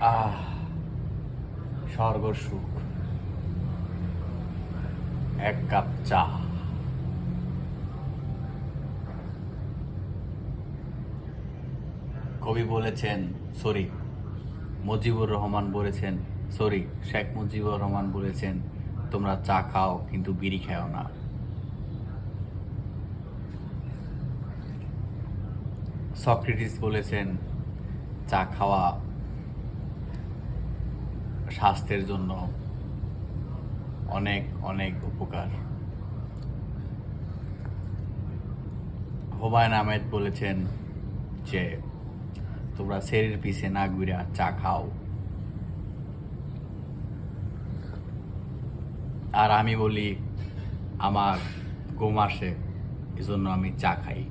আহ স্বর্গ সুখ, এক কাপ চা। কবি বলেছেন, সরি মুজিবুর রহমান বলেছেন, সরি শেখ মুজিবুর রহমান বলেছেন, তোমরা চা খাও কিন্তু বিড়ি খাও না। সক্রেটিস বলেছেন, চা খাওয়া স্বাস্থ্যের জন্য অনেক অনেক উপকার। হুমায়ুন আহমেদ বলেছেন যে তোমরা শরীর পিছে না ঘুরে চা খাও। আর আমি বলি আমার ঘুম আসে, এজন্য আমি চা খাই।